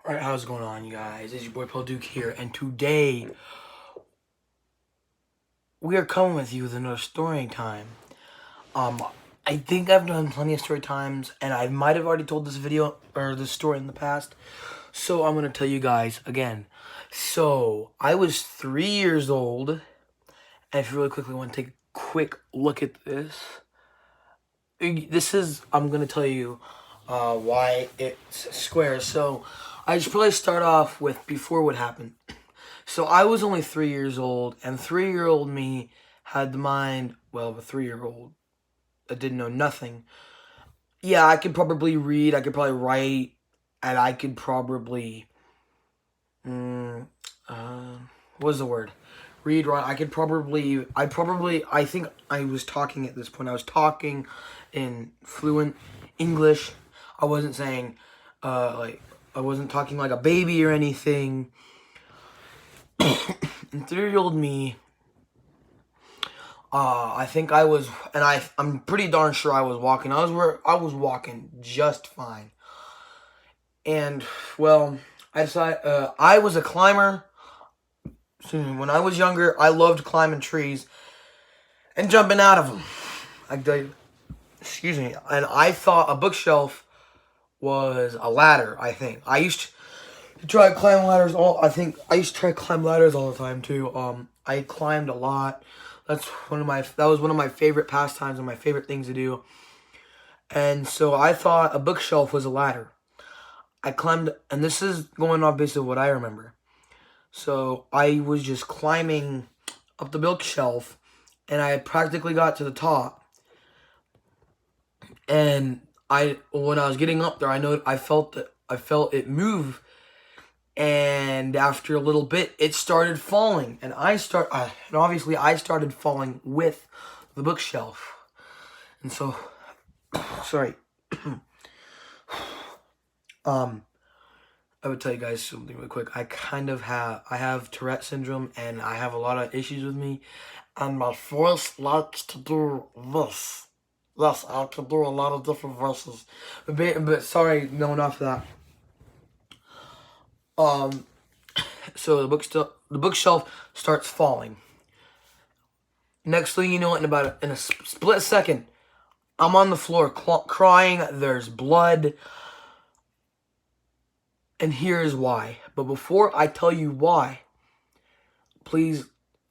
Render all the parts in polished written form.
Alright, how's it going on, you guys? It's your boy Paul Duke here, and today we are coming with you with another story time. I think I've done plenty of story times, and I might have already told this video or this story in the past, so I'm gonna tell you guys again. So I was 3 years old, and if you really quickly want to take a quick look at this, I'm gonna tell you why it's square. So I should probably start off with before what happened. So I was only 3 years old, and 3-year-old me had the mind, well, of a 3-year-old that didn't know nothing. Yeah, I could probably read, I could probably write, and I could probably, what's the word? Read, write, I think I was talking at this point. I was talking in fluent English. I wasn't saying, I wasn't talking like a baby or anything. And 3-year-old me, I think I was, and I'm pretty darn sure I was walking. I was walking just fine. And well, I decided I was a climber. When I was younger, I loved climbing trees and jumping out of them. Excuse me. And I thought a bookshelf was a ladder. I used to try to climb ladders I used to try to climb ladders all the time too. I climbed a lot. That was one of my favorite pastimes and my favorite things to do. And so I thought a bookshelf was a ladder. I climbed, and this is going off based on what I remember. So I was just climbing up the bookshelf, and I practically got to the top. And when I was getting up there, I felt it move. And after a little bit, it started falling, and obviously I started falling with the bookshelf. And so, sorry. I would tell you guys something really quick. I have Tourette syndrome, and I have a lot of issues with me, and my voice likes to do this. Yes, I can do a lot of different voices. But sorry, no, enough of that. So the bookshelf starts falling. Next thing you know, in a split second, I'm on the floor crying. There's blood. And here's why. But before I tell you why, please,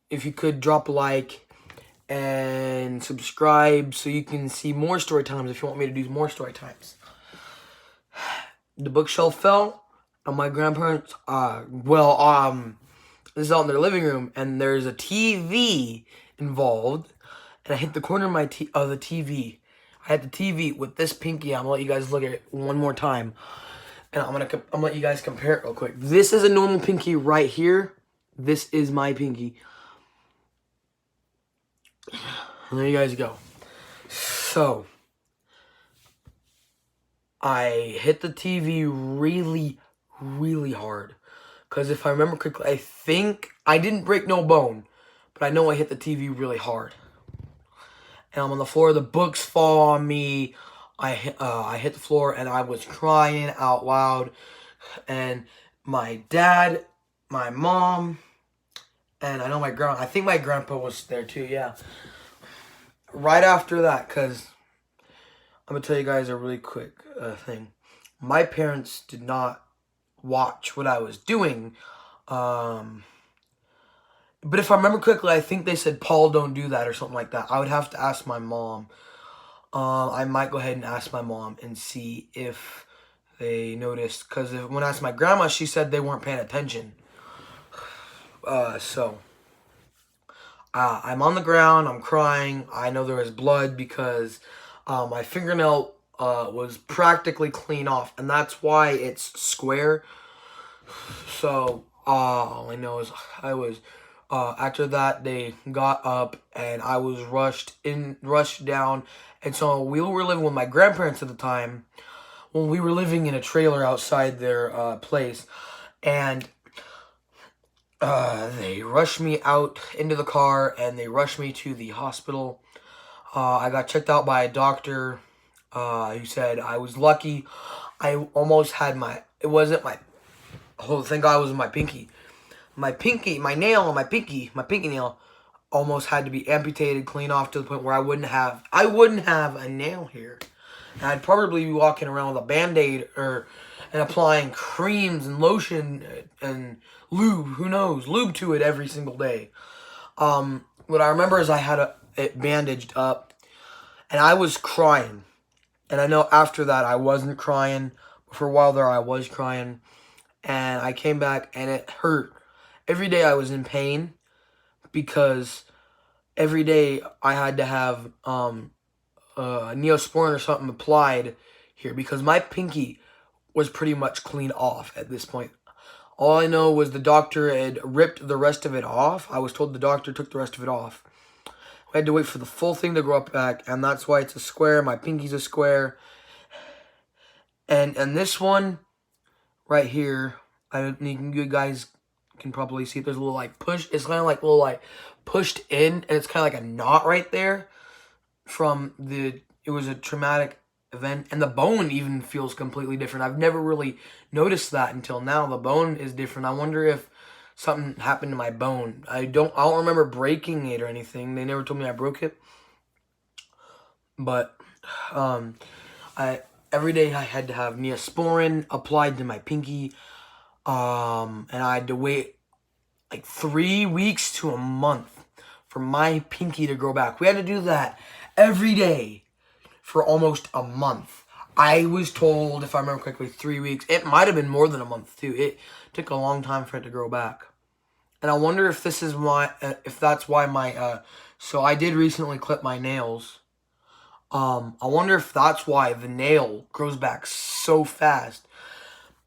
if you could drop a like and subscribe so you can see more story times if you want me to do more story times. The bookshelf fell. And my grandparents, this is out in their living room, and there's a TV involved, and I hit the corner of the TV. I had the TV with this pinky. I'm gonna let you guys look at it one more time, and I'm gonna let you guys compare it real quick. This is a normal pinky right here. This is my pinky. And there you guys go. So I hit the TV really hard, because if I remember correctly, I think I didn't break no bone, but I know I hit the TV really hard, and I'm on the floor. The books fall on me. I hit the floor, and I was crying out loud, and my dad, my mom, and I know I think my grandpa was there too, yeah. Right after that, because I'm gonna tell you guys a really quick thing. My parents did not watch what I was doing, but if I remember correctly, I think they said, "Paul, don't do that," or something like that. I would have to ask my mom. I might go ahead and ask my mom and see if they noticed, because when I asked my grandma, she said they weren't paying attention. I'm on the ground, I'm crying. I know there was blood because my fingernail was practically clean off, and that's why it's square. So all I know is after that they got up, and I was rushed down. And so we were living with my grandparents at the time. When we were living in a trailer outside their place, and they rushed me out into the car, and they rushed me to the hospital. I got checked out by a doctor who said I was lucky. I almost had it wasn't my Oh, thank God it was my pinky. My pinky, my nail on my pinky nail almost had to be amputated clean off to the point where I wouldn't have a nail here. And I'd probably be walking around with a Band-Aid and applying creams and lotion and lube, who knows, lube to it every single day. What I remember is I had it bandaged up and I was crying. And I know after that I wasn't crying. For a while there I was crying. And I came back and it hurt. Every day I was in pain because every day I had to have Neosporin or something applied here because my pinky was pretty much clean off at this point. All I know was the doctor had ripped the rest of it off. I was told the doctor took the rest of it off. We had to wait for the full thing to grow up back, and that's why it's a square. My pinky's a square. And this one right here, you guys can probably see there's a little like push. It's kind of like a little like pushed in, and it's kind of like a knot right there from it was a traumatic event, and the bone even feels completely different. I've never really noticed that until now. The bone is different. I wonder if something happened to my bone. I don't remember breaking it or anything. They never told me I broke it. But every day I had to have Neosporin applied to my pinky. And I had to wait like 3 weeks to a month for my pinky to grow back. We had to do that every day for almost a month. I was told, if I remember correctly, 3 weeks. It might have been more than a month too. It took a long time for it to grow back. And I wonder if this is if that's why my, so I did recently clip my nails. I wonder if that's why the nail grows back so fast.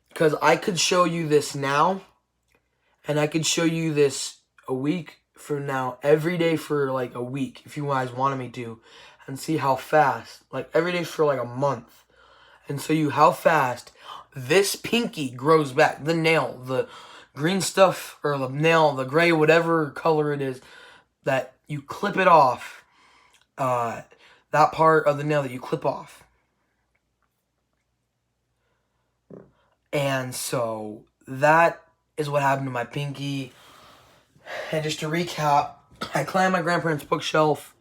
Because I could show you this now, and I could show you this a week from now, every day for like a week, if you guys wanted me to, and see how fast, like every day for like a month, and show you how fast this pinky grows back. The nail, the green stuff, or the nail, the gray, whatever color it is, that you clip it off, that part of the nail that you clip off. And so that is what happened to my pinky. And just to recap, I climbed my grandparents' bookshelf.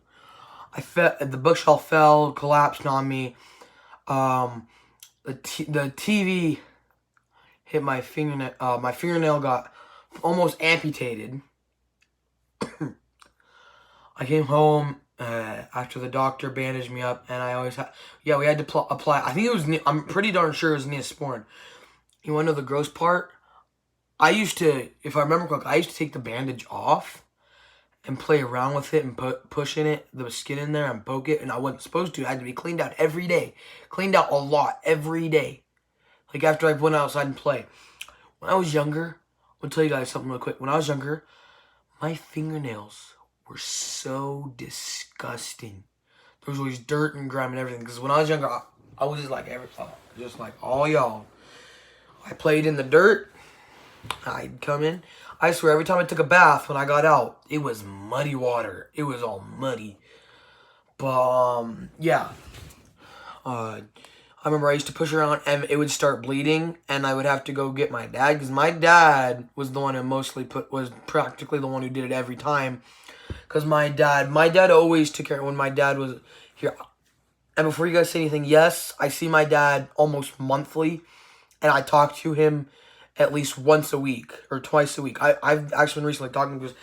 The bookshelf fell, collapsed on me. The TV hit my fingernail. My fingernail got almost amputated. I came home after the doctor bandaged me up, and I always had. Yeah, we had to apply. I think it was. I'm pretty darn sure it was Neosporin. You want to know the gross part? I used to, if I remember correctly, I used to take the bandage off and play around with it and push in it, the skin in there, and poke it, and I wasn't supposed to. It had to be cleaned out every day. Cleaned out a lot every day. Like after I went outside and play. When I was younger, I'll tell you guys something real quick. When I was younger, my fingernails were so disgusting. There was always dirt and grime and everything. Because when I was younger, I was just like all y'all. I played in the dirt. I'd come in. I swear, every time I took a bath when I got out, it was muddy water. It was all muddy. But, yeah. I remember I used to push around and it would start bleeding, and I would have to go get my dad, because my dad was the one who was practically the one who did it every time. Because my dad always took care of when my dad was here. And before you guys say anything, yes, I see my dad almost monthly. And I talk to him at least once a week or twice a week. I've actually been recently talking to him because,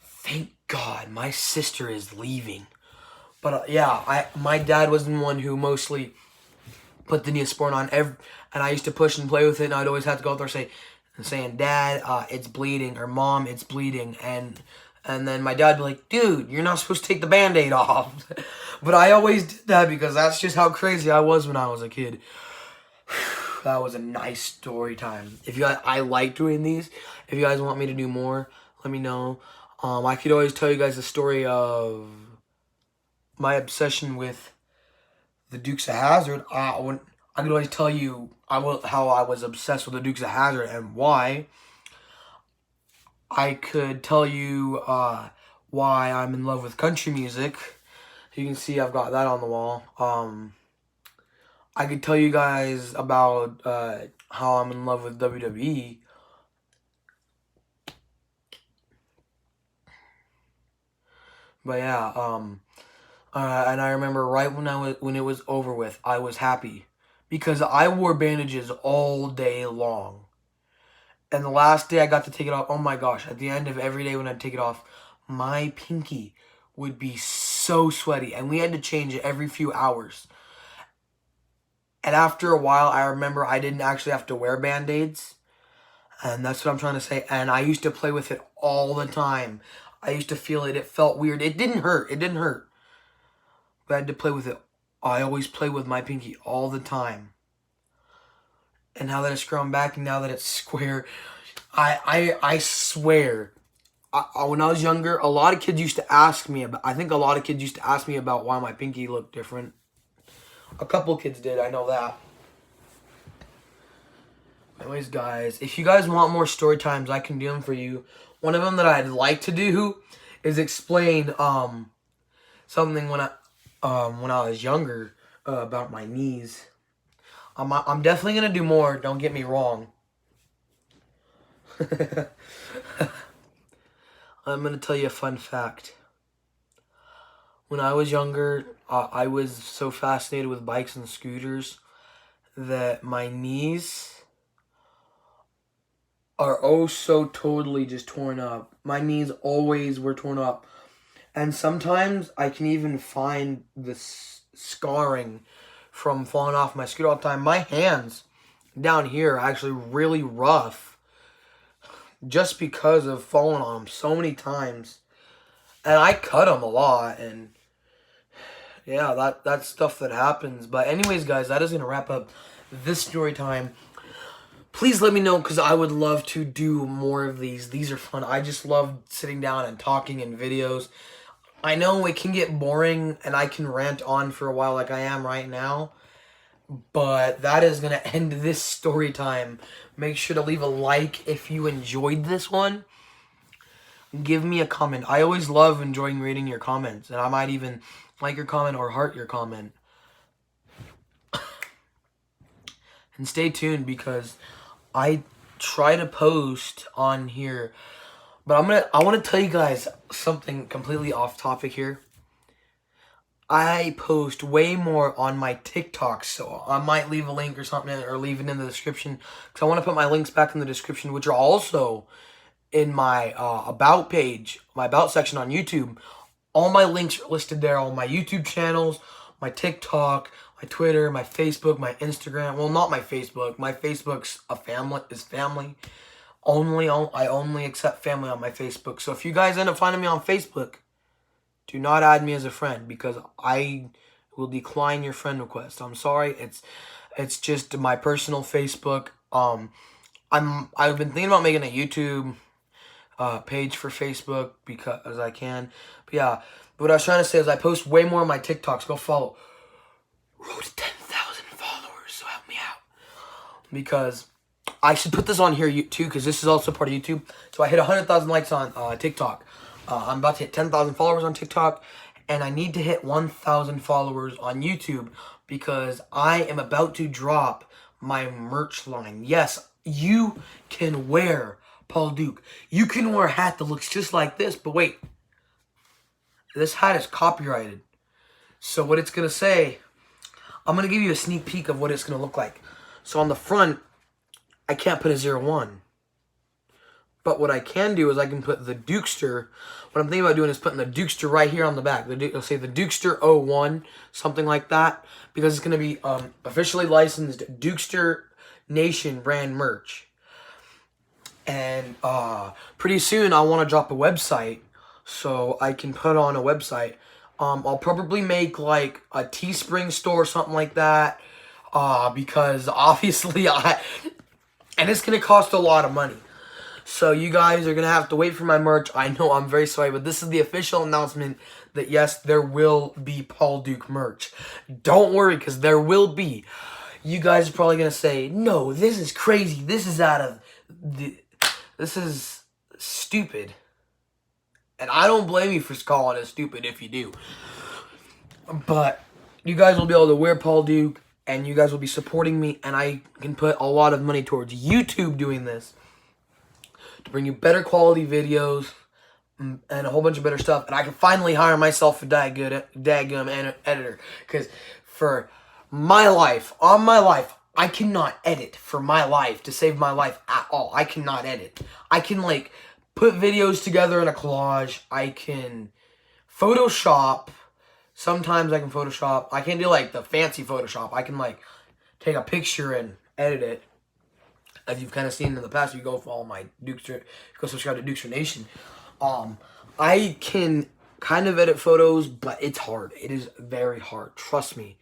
thank God, my sister is leaving. But yeah, my dad was the one who mostly put the Neosporin on. And I used to push and play with it, and I'd always have to go out there saying, Dad, it's bleeding, or Mom, it's bleeding. And then my dad would be like, dude, you're not supposed to take the Band-Aid off. But I always did that because that's just how crazy I was when I was a kid. That was a nice story time. I like doing these. If you guys want me to do more, let me know. I could always tell you guys the story of my obsession with the Dukes of Hazzard. I could always tell you how I was obsessed with the Dukes of Hazzard and why. I could tell you why I'm in love with country music. You can see I've got that on the wall. I could tell you guys about how I'm in love with WWE. But yeah, and I remember right when it was over with, I was happy because I wore bandages all day long. And the last day I got to take it off, oh my gosh, at the end of every day when I'd take it off, my pinky would be so sweaty. And we had to change it every few hours. And after a while, I remember I didn't actually have to wear Band-Aids. And that's what I'm trying to say. And I used to play with it all the time. I used to feel it. It felt weird. It didn't hurt. It didn't hurt. But I had to play with it. I always play with my pinky all the time. And now that it's grown back and now that it's square, I swear, when I was younger, a lot of kids used to ask me about, I think a lot of kids used to ask me about why my pinky looked different. A couple kids did, I know that. Anyways, guys, if you guys want more story times, I can do them for you. One of them that I'd like to do is explain something when I was younger about my knees. I'm definitely gonna do more. Don't get me wrong. I'm gonna tell you a fun fact. When I was younger, I was so fascinated with bikes and scooters that my knees are oh so totally just torn up. My knees always were torn up. And sometimes I can even find the scarring from falling off my scooter all the time. My hands down here are actually really rough just because of falling on them so many times. And I cut them a lot. And yeah, that's stuff that happens. But anyways, guys, that is going to wrap up this story time. Please let me know because I would love to do more of these. These are fun. I just love sitting down and talking in videos. I know it can get boring and I can rant on for a while like I am right now. But that is going to end this story time. Make sure to leave a like if you enjoyed this one. Give me a comment. I always love enjoying reading your comments. And I might even like your comment or heart your comment. And stay tuned because I try to post on here. But I want to tell you guys something completely off topic here. I post way more on my TikTok, so I might leave a link or something or leave it in the description because I want to put my links back in the description, which are also in my about page, my about section on YouTube. All my links are listed there, all my YouTube channels, my TikTok, my Twitter, my Facebook, my Instagram. Well, not my Facebook. My Facebook's family. I only accept family on my Facebook. So if you guys end up finding me on Facebook, do not add me as a friend because I will decline your friend request. I'm sorry. It's just my personal Facebook. I've been thinking about making a YouTube page for Facebook because I can. But yeah, what I was trying to say is I post way more on my TikToks. Go follow. Road to 10,000 followers, so help me out. Because I should put this on here too, because this is also part of YouTube. So I hit 100,000 likes on TikTok. I'm about to hit 10,000 followers on TikTok, and I need to hit 1,000 followers on YouTube because I am about to drop my merch line. Yes, you can wear Paul Duke. You can wear a hat that looks just like this, but wait. This hat is copyrighted. So what it's going to say, I'm going to give you a sneak peek of what it's going to look like. So on the front, I can't put a 01. But what I can do is I can put the Dukester. What I'm thinking about doing is putting the Dukester right here on the back. It'll say the Dukester 01, something like that. Because it's going to be officially licensed Dukester Nation brand merch. And pretty soon I want to drop a website so I can put on a website. I'll probably make like a Teespring store or something like that. Because obviously and it's going to cost a lot of money. So you guys are going to have to wait for my merch. I know, I'm very sorry, but this is the official announcement that yes, there will be Paul Duke merch. Don't worry, because there will be. You guys are probably going to say, no, this is crazy. This is stupid. And I don't blame you for calling it stupid if you do. But you guys will be able to wear Paul Duke, and you guys will be supporting me, and I can put a lot of money towards YouTube doing this. To bring you better quality videos, and a whole bunch of better stuff. And I can finally hire myself a daggum editor. Because for my life, I cannot edit for my life to save my life at all. I cannot edit. I can, like, put videos together in a collage. I can Photoshop. Sometimes I can Photoshop. I can't do, like, the fancy Photoshop. I can, like, take a picture and edit it. As you've kind of seen in the past, you go follow my go subscribe to Dukester Nation. I can kind of edit photos, but it's hard. It is very hard. Trust me.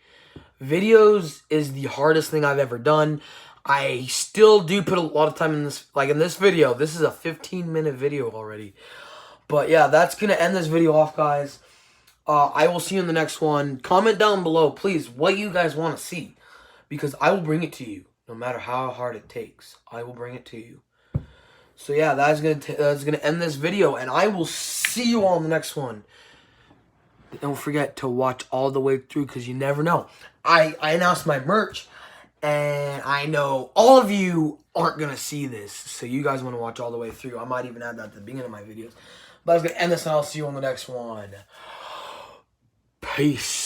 Videos is the hardest thing I've ever done. I still do put a lot of time in this. Like in this video, this is a 15-minute video already. But yeah, that's going to end this video off, guys. I will see you in the next one. Comment down below, please, what you guys want to see. Because I will bring it to you. No matter how hard it takes, I will bring it to you. So yeah, that's gonna end this video, and I will see you all in the next one. Don't forget to watch all the way through, because you never know. I announced my merch, and I know all of you aren't gonna see this, so you guys want to watch all the way through. I might even add that at the beginning of my videos. But I was gonna end this, and I'll see you on the next one. Peace.